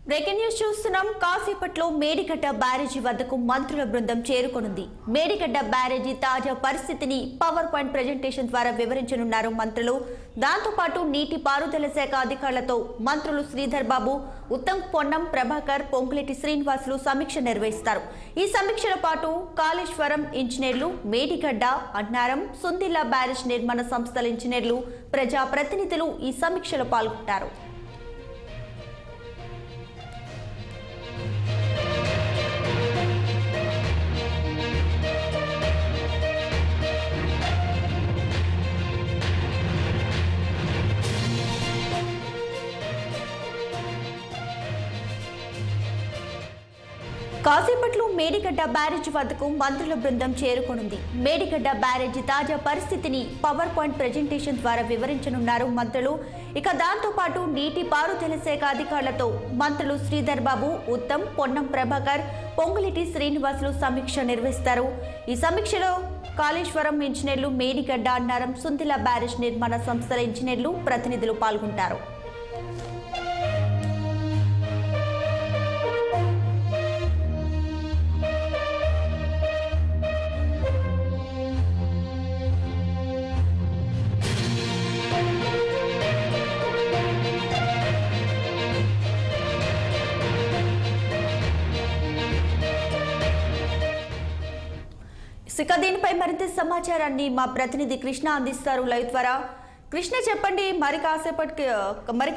Breaking news చూస్తున్నాం. కాసేపట్లో మేడిగడ్డ బ్యారేజీ వద్దకు మంత్రుల బృందం చేరుకొనుంది. మేడిగడ్డ బ్యారేజీ తాజా పరిస్థితిని పవర్ పాయింట్ ప్రెజెంటేషన్ ద్వారా వివరించనున్నారు మంత్రులు. దాంతోపాటు నీటి పారుదల శాఖ అధికారులతో మంత్రులు శ్రీధర్ బాబు, ఉత్తమ్, పొన్నం ప్రభాకర్, పొంగులేటి శ్రీనివాసులు సమీక్ష నిర్వహిస్తారు. ఈ సమీక్షలో పాటు కాళేశ్వరం ఇంజనీర్లు, మేడిగడ్డ, అన్నారం, సుందిల్లా బ్యారేజ్ నిర్మాణ సంస్థల ఇంజనీర్లు, ప్రజాప్రతినిధులు ఈ సమీక్షలో పాల్గొంటారు. కాసేపట్లో మేడిగడ్డ బ్యారేజీ వద్దకు మంత్రుల బృందం చేరుకొనుంది. మేడిగడ్డ బ్యారేజీ తాజా పరిస్థితిని పవర్ పాయింట్ ప్రెజెంటేషన్ ద్వారా వివరించనున్నారు మంత్రులు. ఇక దాంతోపాటు నీటి పారుదల శాఖ అధికారులతో మంత్రులు శ్రీధర్ బాబు, ఉత్తమ్, పొన్నం ప్రభాకర్, పొంగులేటి శ్రీనివాసులు సమీక్ష నిర్వహిస్తారు. ఈ సమీక్షలో కాళేశ్వరం ఇంజనీర్లు, మేడిగడ్డ, అన్నారం, సుందిల్లా బ్యారేజ్ నిర్మాణ సంస్థల ఇంజనీర్లు, ప్రతినిధులు పాల్గొంటారు. ఇక దీనిపై మరింత సమాచారాన్ని మా ప్రతినిధి కృష్ణ అందిస్తారు లైవ్ ద్వారా. కృష్ణ, చెప్పండి, మరి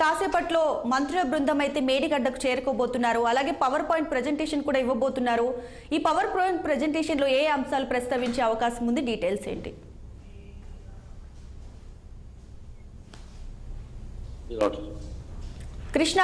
కాసేపట్లో మంత్రుల బృందం అయితే మేడిగడ్డకు చేరుకోబోతున్నారు. అలాగే పవర్ పాయింట్ ప్రెజెంటేషన్ కూడా ఇవ్వబోతున్నారు. ఈ పవర్ పాయింట్ ప్రెజెంటేషన్ లో ఏ అంశాలు ప్రస్తావించే అవకాశం ఉంది? డీటెయిల్స్ ఏంటి? కృష్ణ,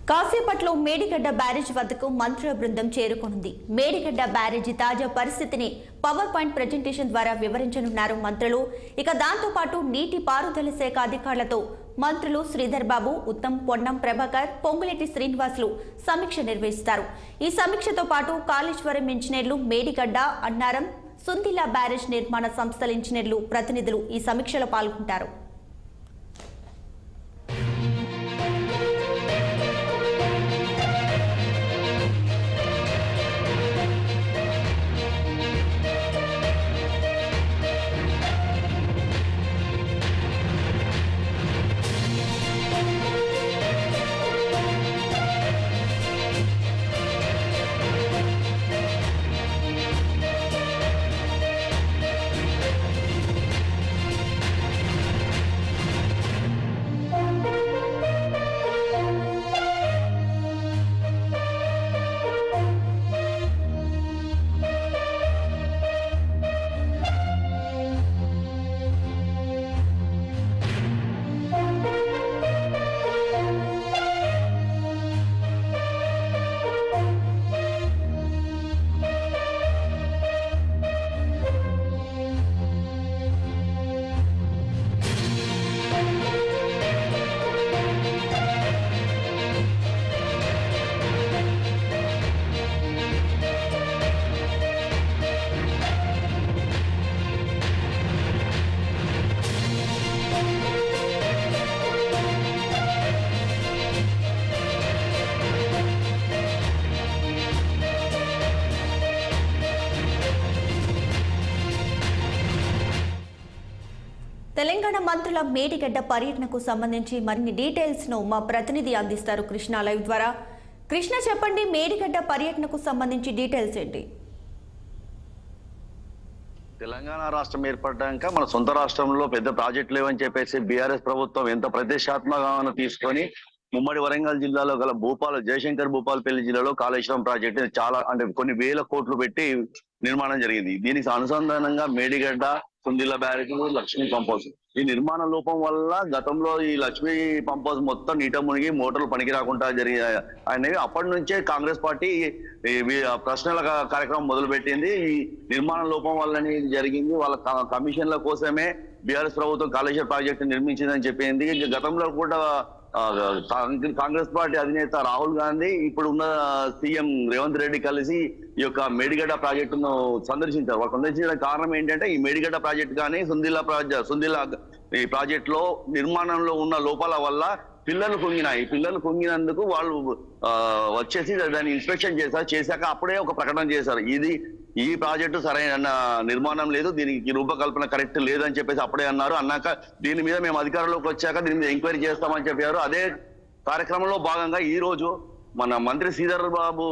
కాసేపట్లో మేడిగడ్డ బ్యారేజీ వద్దకు మంత్రుల బృందం చేరుకొనుంది. మేడిగడ్డ బ్యారేజీ తాజా పరిస్థితిని పవర్ పాయింట్ ప్రెజెంటేషన్ ద్వారా వివరించనున్నారు మంత్రులు. ఇక దాంతోపాటు నీటి పారుదల శాఖ అధికారులతో మంత్రులు శ్రీధర్ బాబు, ఉత్తమ్, పొన్నం ప్రభాకర్, పొంగులేటి శ్రీనివాసులు సమీక్ష నిర్వహిస్తారు. ఈ సమీక్షతో పాటు కాళేశ్వరం ఇంజనీర్లు, మేడిగడ్డ, అన్నారం, సుందిల్లా బ్యారేజ్ నిర్మాణ సంస్థల ఇంజనీర్లు, ప్రతినిధులు ఈ సమీక్షలో పాల్గొంటారు. తెలంగాణ మంత్రుల మేడిగడ్డ పర్యటనకు సంబంధించి మరిన్ని డీటెయిల్స్ ను మా ప్రతినిధి అందిస్తారు కృష్ణ లైవ్ ద్వారా. కృష్ణ, చెప్పండి, మేడిగడ్డ పర్యటనకు సంబంధించి డీటెయిల్స్ ఏంటి? తెలంగాణ రాష్ట్రం ఏర్పడ్డాక మన సొంత రాష్ట్రంలో పెద్ద ప్రాజెక్టులు లేవని చెప్పేసి బీఆర్ఎస్ ప్రభుత్వం ఎంత ప్రతిష్టాత్మకంగా తీసుకొని ఉమ్మడి వరంగల్ జిల్లాలో గల జయశంకర్ భూపాలపల్లి జిల్లాలో కాళేశ్వరం ప్రాజెక్టు చాలా అంటే కొన్ని వేల కోట్లు పెట్టి నిర్మాణం జరిగింది. దీనికి అనుసంధానంగా Medigadda, Sundilla barrage, Lakshmi pump house. ఈ నిర్మాణ లోపం వల్ల గతంలో ఈ లక్ష్మీ పంప్ హౌస్ మొత్తం నీట మునిగి మోటార్లు పనికి రాకుండా జరిగాయి అనేవి అప్పటి నుంచే కాంగ్రెస్ పార్టీ ప్రశ్నల కార్యక్రమం మొదలుపెట్టింది. ఈ నిర్మాణ లోపం వల్లనే జరిగింది. వాళ్ళ కమిషన్ల కోసమే బీఆర్ఎస్ ప్రభుత్వం కాళేశ్వరం ప్రాజెక్టు నిర్మించిందని చెప్పింది. గతంలో కూడా కాంగ్రెస్ పార్టీ అధినేత రాహుల్ గాంధీ ఇప్పుడు ఉన్న సీఎం రేవంత్ రెడ్డి కలిసి ఈ యొక్క మేడిగడ్డ ప్రాజెక్టును సందర్శించారు. వాళ్ళు సందర్శించిన కారణం ఏంటంటే ఈ మేడిగడ్డ ప్రాజెక్టు కానీ సుందిల్ల ఈ ప్రాజెక్ట్ లో నిర్మాణంలో ఉన్న లోపాల వల్ల పిల్లలు కుంగినాయి. పిల్లలు కుంగినందుకు వాళ్ళు వచ్చేసి దాన్ని ఇన్స్పెక్షన్ చేశాక అప్పుడే ఒక ప్రకటన చేశారు. ఈ ప్రాజెక్టు సరైన నిర్మాణం లేదు, దీనికి రూపకల్పన కరెక్ట్ లేదని చెప్పేసి అప్పుడే అన్నాక దీని మీద మేము అధికారంలోకి వచ్చాక దీని మీద ఎంక్వైరీ చేస్తామని చెప్పారు. అదే కార్యక్రమంలో భాగంగా ఈ రోజు మన మంత్రి శ్రీధర్ బాబు